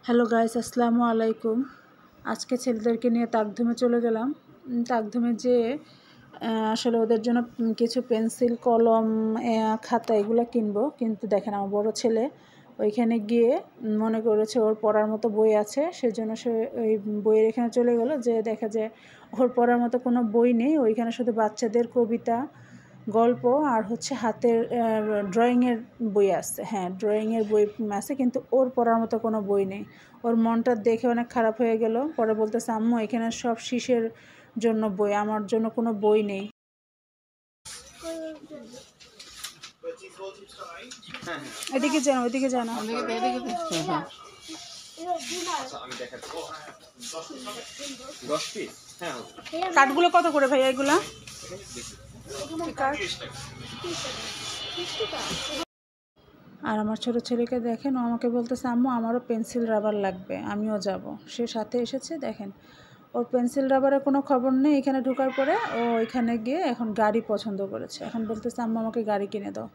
Hello guys, আসসালামু আলাইকুম। আজকে ছেলেদেরকে নিয়ে তাকধুমে চলে গেলাম। তাকধুমে যেয়ে আসলে ওদের জন্য কিছু পেন্সিল, কলম, খাতা এগুলো কিনবো। কিন্তু দেখেন, আমার বড় ছেলে ওইখানে গিয়ে মনে করেছে ওর পড়ার মতো বই আছে, সেজন্য সে ওই বইয়ের এখানে চলে গেলো। যে দেখা যায় ওর পড়ার মতো কোনো বই নেই। ওইখানে শুধু বাচ্চাদের কবিতা, গল্প আর হচ্ছে হাতের ড্রয়িংয়ের বই আছে। হ্যাঁ, ড্রয়িংয়ের বই আছে, কিন্তু ওর পড়ার মতো কোনো বই নেই। ওর মনটা দেখে অনেক খারাপ হয়ে গেল। পরে বলতেছে, আম্মু এখানে সব শিশের জন্য বই, আমার জন্য কোনো বই নেই। এদিকে জানো, ওইদিকে জানো। কাঠগুলো কত করে ভাইয়া এগুলা? আর আমার ছোটো ছেলেকে দেখেন, ও আমাকে বলতেছে, আম্মু আমারও পেন্সিল রাবার লাগবে, আমিও যাব। সে সাথে এসেছে। দেখেন, ওর পেন্সিল রাবারের কোনো খবর নেই। এখানে ঢোকার পরে ও এখানে গিয়ে এখন গাড়ি পছন্দ করেছে। এখন বলতেছে, আম্মু আমাকে গাড়ি কিনে দাও।